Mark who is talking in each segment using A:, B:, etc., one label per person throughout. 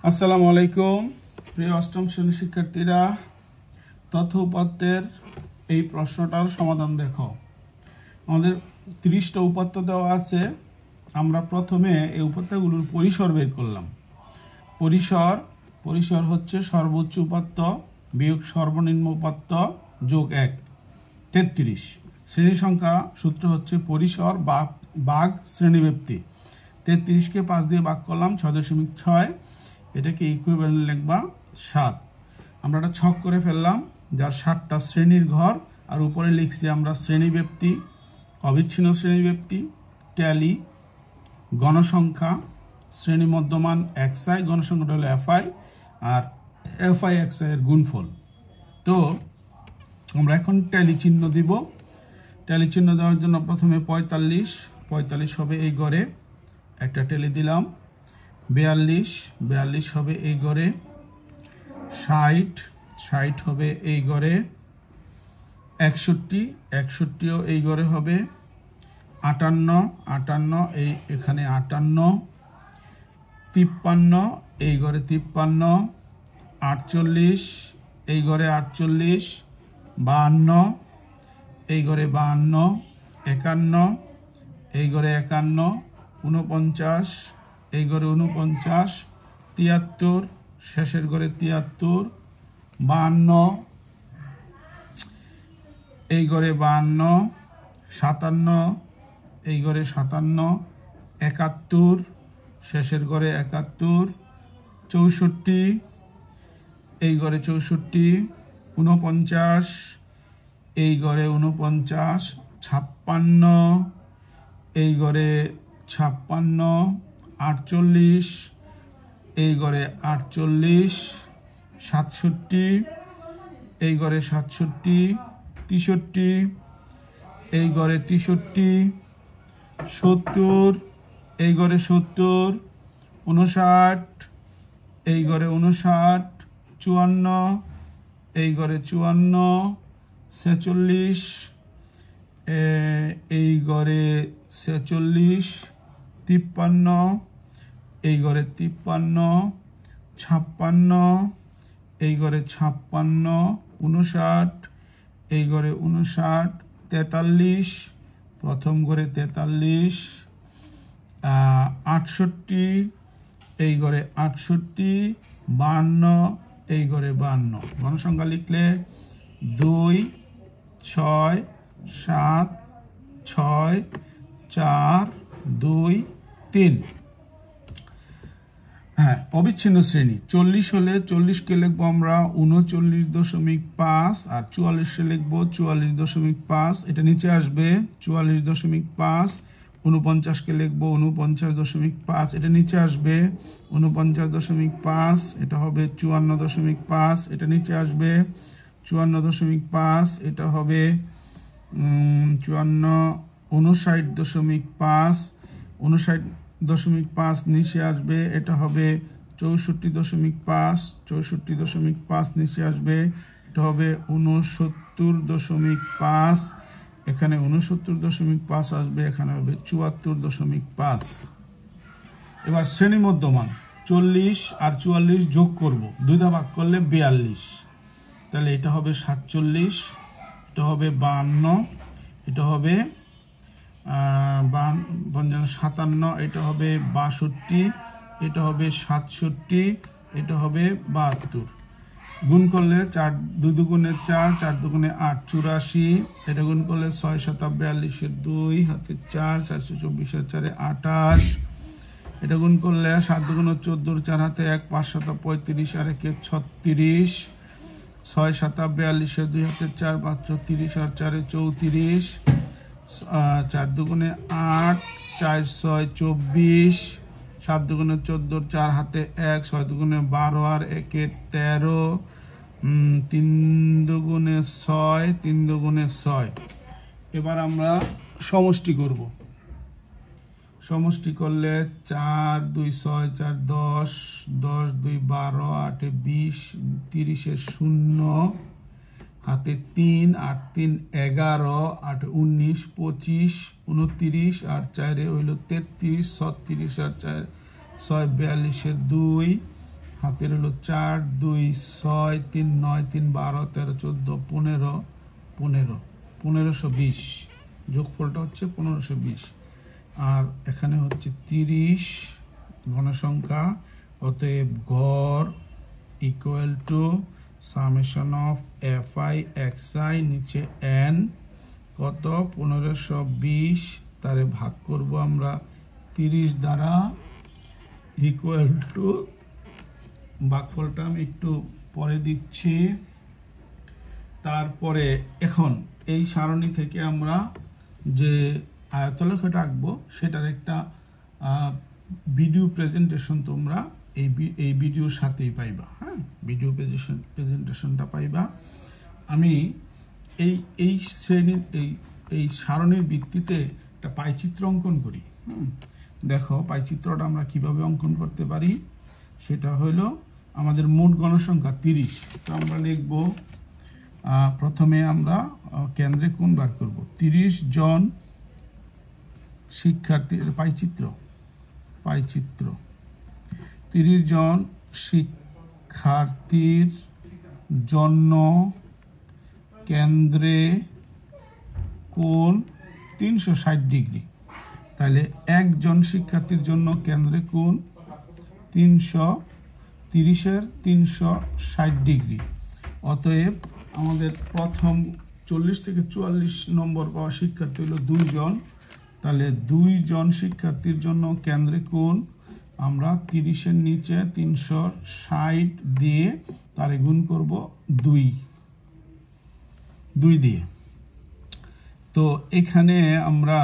A: আসসালামু আলাইকুম প্রিয় অষ্টম শ্রেণী শিক্ষার্থীরা, তথ্য উপাত্তের এই প্রশ্নটার সমাধান দেখো। আমাদের 30টা উপাত্ত দেওয়া আছে। আমরা প্রথমে এই উপাত্তগুলোর পরিসর বের করলাম। পরিসর হচ্ছে সর্বোচ্চ উপাত্ত বিয়োগ সর্বনিম্ন উপাত্ত যোগ 1, 33। শ্রেণী সংখ্যা সূত্র হচ্ছে পরিসর ভাগ শ্রেণীব্যাপ্তি। 33কে 5 দিয়ে ভাগ করলাম 6.6, এটাকে ইকুইভ্যালেন্ট লিখবা 7। আমরা একটা ছক করে ফেললাম যার 7টা শ্রেণীর ঘর, আর উপরে লিখছি আমরা শ্রেণীব্যাপ্তি, অবিচ্ছিন্ন শ্রেণীব্যাপ্তি, ট্যালি, গণসংখ্যা, শ্রেণী মধ্যমান xi, গণসংখ্যাটা হলো fi, আর fi xi এর গুণফল। তো আমরা এখন ট্যালি চিহ্ন দিব। ট্যালি চিহ্ন দেওয়ার জন্য প্রথমে 45 হবে এই ঘরে, একটা ট্যালি দিলাম। 42 হবে এই ঘরে। 60 হবে এই ঘরে। 61ও এই ঘরে হবে। 58 এই এখানে 58। 53 এই ঘরে 53। 48 এই ঘরে 48। 52 এই ঘরে 52। 51 এই ঘরে 51। 49 এই ঘরে 49। 73 শেষের ঘরে 73। 52 এই ঘরে 52। 57 এই ঘরে 57। 71 শেষের ঘরে 71। 64 এই ঘরে 64। 49 এই ঘরে 49। 56 এই ঘরে 56। 48 এই ঘরে 48। 67 এই ঘরে 67। 63 এই ঘরে 63। 70 এই ঘরে 70। 59 এই ঘরে 59। 54 এই ঘরে 54। 46 এই ঘরে 46। 53 এই ঘরে 53। 56 এই ঘরে 56। 59 এই ঘরে 59। 43 প্রথম ঘরে 43। 68 এই ঘরে 68। 52 এই ঘরে 52। গণসংখ্যা লিখলে 2, 6, 7, 6, 4, 2, 3। হ্যাঁ, অবিচ্ছিন্ন শ্রেণী 40 হলে 40কে লিখবো আমরা 39.5, আর 44 লিখবো 44.5। এটা নিচে আসবে 44.5। 49কে লিখবো 49.5, এটা নিচে আসবে 49.5। এটা হবে 54.5, এটা নিচে আসবে 54.5। এটা হবে 59.5। 59.5 নিচে আসবে, এটা হবে 64.5। 64.5 নিচে আসবে, এটা হবে 69.5। এখানে 69.5 আসবে, এখানে হবে 74.5। এবার শ্রেণী মধ্যমান 40 আর 44 যোগ করব, 2 দা ভাগ করলে 42। তাহলে এটা হবে 47, এটা হবে 52, এটা হবে 57, এটা হবে 62, এটা হবে 67, এটা হবে 72। গুণ করলে 4 2 দুগুণে 4, 4 দুগুণে 8, 84। এটা গুণ করলে 6 7 42 2 হাতে 4, 424 4 28। এটা গুণ করলে 7 দুগুণে 14, 4 হাতে 1, 5 7 35 আর 1 36। 6 7 42 2 হাতে 4, 5 34 আর 4 34। 4 দুগুণে 8, 4 6 24। 7 দুগুণে 14, 4 হাতে 1, 6 দুগুণে 12 আর 1 13। 3 দুগুণে 6, 3 দুগুণে 6। এবার আমরা সমষ্টি করব। সমষ্টি করলে 4 2 6 4 10, 10 2 12, 8 20, 30 0 হাতে 3, 8 3 11, 8 19 25 29 আর 4 হইল 33, 36 আর 4 6 42 2 হাতের হলো 4 2 6 3 9 3 12 13 14 15 15 1520 যোগফলটা হচ্ছে 1520 আর এখানে হচ্ছে 30 ঘনসংখ্যা অতএব গড় equal to summation of fi xi নিচে n কত 1520 তারে ভাগ করব আমরা 30 দ্বারা ইকুয়াল টু ভাগফলটা আমি একটু পরে দিচ্ছি। তারপরে এখন এই সারণী থেকে আমরা যে আয়তলেখটা আঁকবো সেটার একটা ভিডিও প্রেজেন্টেশন তোমরা এই ভিডিওর সাথেই পাইবা। হ্যাঁ, ভিডিও প্রেজেন্টেশনটা পাইবা। আমি এই শ্রেণীর এই সারণীর ভিত্তিতে একটা পাইচিত্র অঙ্কন করি। দেখো পাইচিত্রটা আমরা কিভাবে অঙ্কন করতে পারি সেটা হলো আমাদের মোট গণসংখ্যা 30। তো আমরা লিখব প্রথমে আমরা কেন্দ্রে কোণ বার করব 30 জন শিক্ষার্থী পাইচিত্র 30 জন শিক্ষার্থীর জন্য কেন্দ্রে কোণ 360 ডিগ্রি। তাহলে একজন শিক্ষার্থীর জন্য কেন্দ্রে কোণ 330-এর 360 ডিগ্রি। অতএব আমাদের প্রথম 40 থেকে 44 নম্বর পাওয়া শিক্ষার্থী হলো 2 জন। তাহলে 2 জন শিক্ষার্থীর জন্য কেন্দ্রে কোণ আমরা 30-এর নিচে 360 দিয়ে তারে গুণ করব 2 দিয়ে। তো এখানে আমরা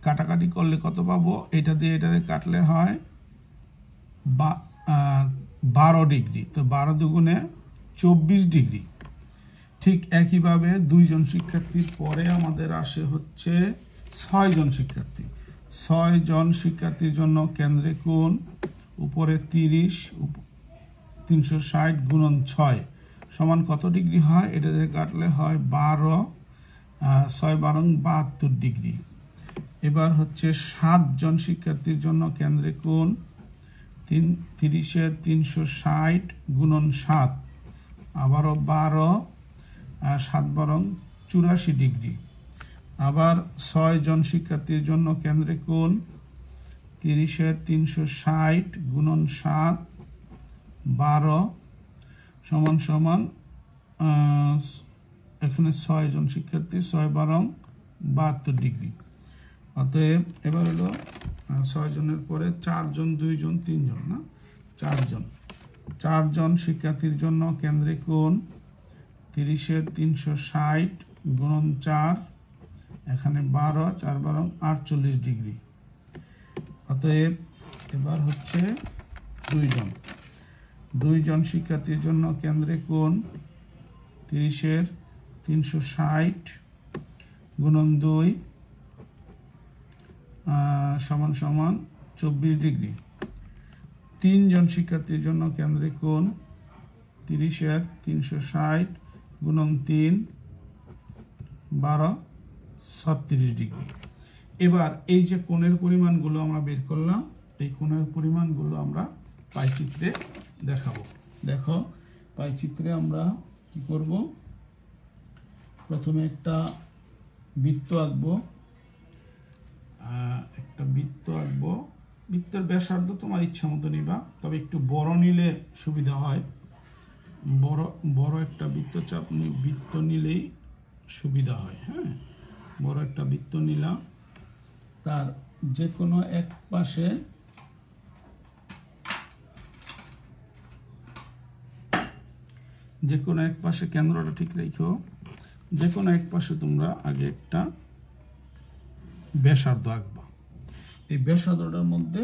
A: কাটাকাটি করলে কত পাবো? এটা দিয়ে এটারে কাটলে হয় 12 ডিগ্রি। তো 12 দুগুণে 24 ডিগ্রি। ঠিক একইভাবে 2 জন শিক্ষার্থীর পরে আমাদের আসে হচ্ছে 6 জন শিক্ষার্থী। 6 জন শিক্ষার্থীর জন্য কেন্দ্রে কোণ উপরে 30 360 গুণন 6 সমান কত ডিগ্রি হয়? এটা দিয়ে কাটলে হয় 12 6 12 72 ডিগ্রি। এবার হচ্ছে 7 জন শিক্ষার্থীর জন্য কেন্দ্রে কোণ 30-এর 360 গুণন 7 আবারও 12 7 12 84 ডিগ্রি। আবার 6 জন শিক্ষার্থীর জন্য কেন্দ্রে কোণ 30-এর 360 গুণন 7 12 সমান সমান এখানে 6 জন শিক্ষার্থী 6 12 72 ডিগ্রি। অতএব এবার হলো 6 জনের পরে 4 জন 2 জন 3 জন না 4 জন শিক্ষার্থীর জন্য কেন্দ্রে কোণ 30-এর 360 গুণন 4 এখানে 12 4 12 48 ডিগ্রি। অতএব এবার হচ্ছে 2 জন শিক্ষার্থীর জন্য কেন্দ্রে কোণ 30-এর 360 গুণন 2 সমান সমান 24 ডিগ্রি। 3 জন শিক্ষার্থীর জন্য কেন্দ্রে কোণ 30-এর 360 গুণন 3 12 36 ডিগ্রি। এবার এই যে কোণের পরিমাণগুলো আমরা বের করলাম এই কোণের পরিমাণগুলো আমরা পাইচিত্রে দেখাবো। দেখো পাইচিত্রে আমরা কি করব? প্রথমে একটা বৃত্ত আঁকবো। বৃত্তের ব্যাসার্ধ তোমার ইচ্ছা মতো নিবা, তবে একটু বড় নিলে সুবিধা হয়। বড় একটা বৃত্ত নিলেই সুবিধা হয়। হ্যাঁ, বড় একটা বৃত্ত নিলাম, তার যে কোনো এক পাশে কেন্দ্রটা ঠিক রেখো। যে কোনো এক পাশে তোমরা আগে একটা ব্যাসার্ধ আঁকবা। এই ব্যাসার্ধটার মধ্যে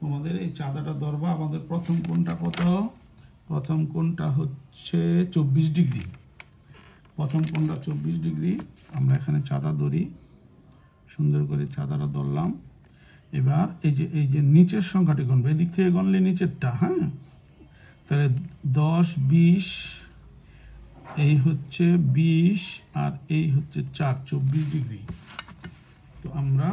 A: তোমাদের এই চাঁদাটা ধরবা। আমাদের প্রথম কোণটা কত? প্রথম কোণটা হচ্ছে 24 ডিগ্রি। প্রথম কোণটা 24 ডিগ্রি। আমরা এখানে চাঁদা ধরি, সুন্দর করে চাঁদাটা ধরলাম। এবার এই যে নিচের সংখ্যাটি গণবে, এদিক থেকে গণলে নিচেরটা। হ্যাঁ, তাহলে 10 20 এই হচ্ছে 20 আর এই হচ্ছে 4 24 ডিগ্রি। তো আমরা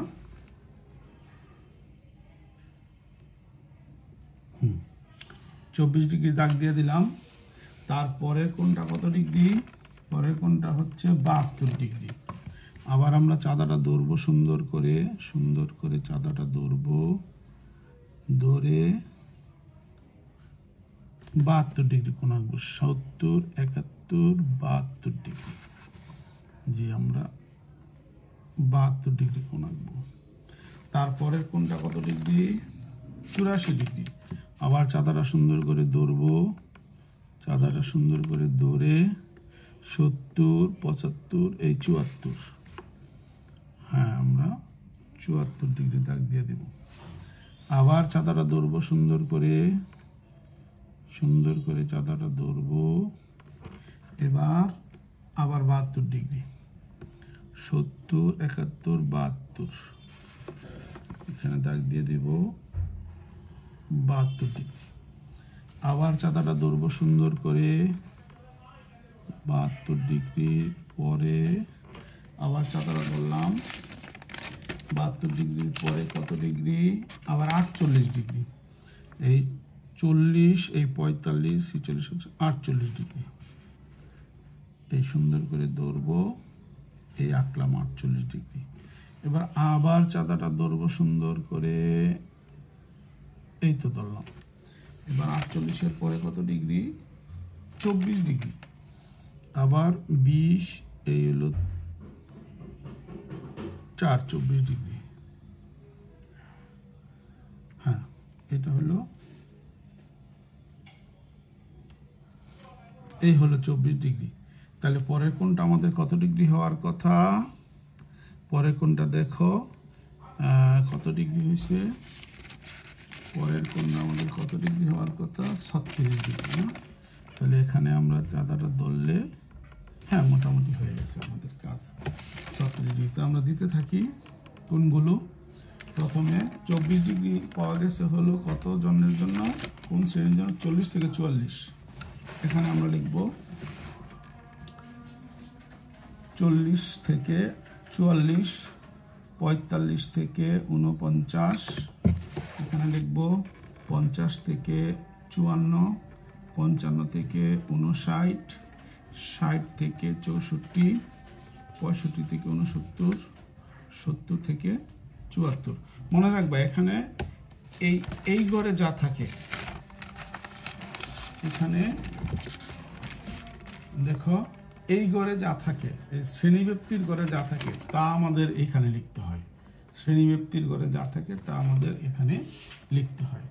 A: 24 ডিগ্রি দাগ দিয়ে দিলাম। তারপরের কোণটা কত ডিগ্রি? পরের কোণটা হচ্ছে 72 ডিগ্রি। আবার আমরা চাঁদাটা ধরবো সুন্দর করে চাঁদাটা ধরবো, ধরে 72 ডিগ্রি কোণ আঁকবো। 70, 71, 72 ডিগ্রি। জি, আমরা 72 ডিগ্রি কোণ আঁকবো। তারপরের কোণটা কত ডিগ্রি? 84 ডিগ্রি। আবার চাঁদাটা সুন্দর করে ধরবো, চাঁদাটা সুন্দর করে ধরে 70, 75, এই 74। হ্যাঁ, আমরা 74 ডিগ্রি দাগ দিয়ে দেব। আবার চাঁদাটা ধরবো সুন্দর করে চাঁদাটা ধরবো। এবার আবার 72 ডিগ্রি, 70, 71, 72, এখানে দাগ দিয়ে দিব 72 ডিগ্রি। আবার চাঁদাটা ধরবো সুন্দর করে 72 ডিগ্রি। পরে আবার চাঁদাটা ধরলাম 72 ডিগ্রির পরে কত ডিগ্রি? আবার 48 ডিগ্রি। এই 40, এই 45, 46, 48 ডিগ্রি। এই সুন্দর করে ধরবো, এই আঁকলাম 48 ডিগ্রি। এবার আবার চাঁদাটা ধরবো সুন্দর করে, এই তো ধরলাম। এবার 48-এর পরে কত ডিগ্রি? 24 ডিগ্রি। আবার 20, এই হলো 4, 24 ডিগ্রি। হ্যাঁ, এটা হলো, এই হলো 24 ডিগ্রি। তাহলে পরের কোণটা আমাদের কত ডিগ্রি হওয়ার কথা? পরের কোণটা দেখো কত ডিগ্রি হয়েছে। পরের কোণটা আমাদের কত ডিগ্রি হওয়ার কথা? 36 ডিগ্রি না? তাহলে এখানে আমরা চাঁদাটা ধরলে, হ্যাঁ, মোটামুটি হয়ে গেছে আমাদের কাজ। 36 ডিগ্রি। তো আমরা দিতে থাকি কোণগুলো। প্রথমে 24 ডিগ্রি পাওয়া গেছে হলো কত জনের জন্য? কোন শ্রেণীর জন্য? 40 থেকে 44। এখানে আমরা লিখব 40 থেকে 44, 45 থেকে 49, এখানে লিখব 50 থেকে 54, 55 থেকে 59, 60 থেকে 64, 65 থেকে 69, 70 থেকে 74। মনে রাখবা এখানে এই ঘরে যা থাকে, এখানে দেখো এই ঘরে যা থাকে, এই শ্রেণীব্যক্তির ঘরে যা থাকে তা আমাদের এখানে লিখতে হয়। শ্রেণীব্যক্তির ঘরে যা থাকে তা আমাদের এখানে লিখতে হয়।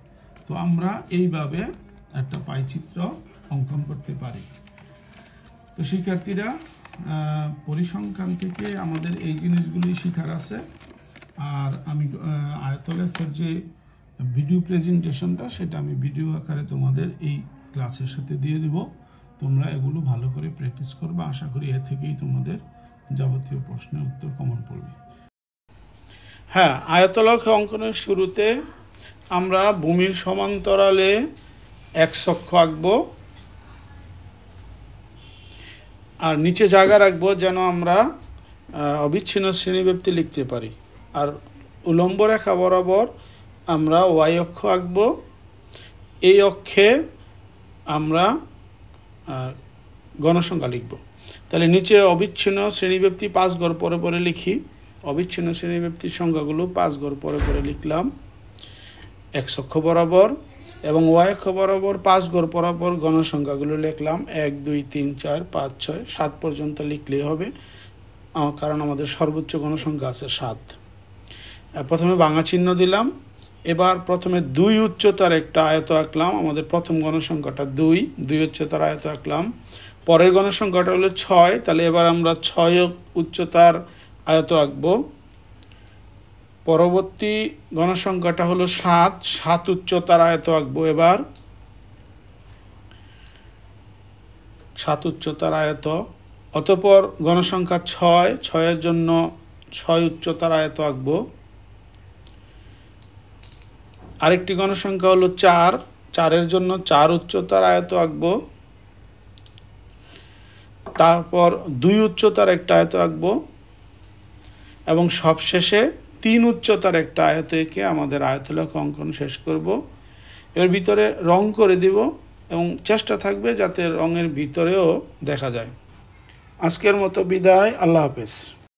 A: তো আমরা এইভাবে একটা পাইচিত্র অঙ্কন করতে পারি। তো শিক্ষার্থীরা, পরিসংখ্যান থেকে আমাদের এই জিনিসগুলি শেখার আছে। আর আমি আয়তলেখের যে ভিডিও প্রেজেন্টেশনটা, সেটা আমি ভিডিও আকারে তোমাদের এই ক্লাসের সাথে দিয়ে দেব। তোমরা এগুলো ভালো করে প্র্যাকটিস করবে। আশা করি এ থেকেই তোমাদের যাবতীয় প্রশ্নের উত্তর কমন পড়বে। হ্যাঁ, আয়তলেখ অঙ্কনের শুরুতে আমরা ভূমির সমান্তরালে এক অক্ষ আঁকবো, আর নিচে জায়গা রাখবো যেন আমরা অবিচ্ছিন্ন শ্রেণীব্যক্তি লিখতে পারি। আর উলম্ব রেখা বরাবর আমরা ওয়াই অক্ষ আঁকবো। এই অক্ষে আমরা গণসংখ্যা লিখব। তাহলে নিচে অবিচ্ছিন্ন শ্রেণীব্যক্তি 5 ঘর পরে পরে লিখি। অবিচ্ছিন্ন শ্রেণীব্যক্তির সংখ্যাগুলো 5 ঘর পরে পরে লিখলাম এক্স অক্ষ বরাবর, এবং ওয়াই অক্ষ বরাবর 5 ঘর পরপর গণসংখ্যাগুলো লিখলাম 1, 2, 3, 4, 5, 6, 7 পর্যন্ত লিখলেই হবে, কারণ আমাদের সর্বোচ্চ গণসংখ্যা আছে 7। প্রথমে ভাঙা চিহ্ন দিলাম। এবার প্রথমে 2 উচ্চতার একটা আয়ত আঁকলাম। আমাদের প্রথম গণসংখ্যাটা 2 উচ্চতার আয়ত আঁকলাম। পরের গণসংখ্যাটা হলো 6, তাহলে এবার আমরা 6 উচ্চতার আয়ত আঁকবো। পরবর্তী গণসংখ্যাটা হলো 7 উচ্চতার আয়ত আঁকবো। এবার 7 উচ্চতার আয়ত। অতঃপর গণসংখ্যা 6 জন্য 6 উচ্চতার আয়ত আঁকবো। আরেকটি গণসংখ্যা হলো 4 জন্য 4 উচ্চতার আয়ত আঁকবো। তারপর 2 উচ্চতার একটা আয়ত আঁকবো, এবং সবশেষে 3 উচ্চতার একটা আয়ত এঁকে আমাদের আয়তলেখ অঙ্কন শেষ করব। এর ভিতরে রং করে দিব এবং চেষ্টা থাকবে যাতে রঙের ভিতরেও দেখা যায়। আজকের মতো বিদায়, আল্লাহ হাফেজ।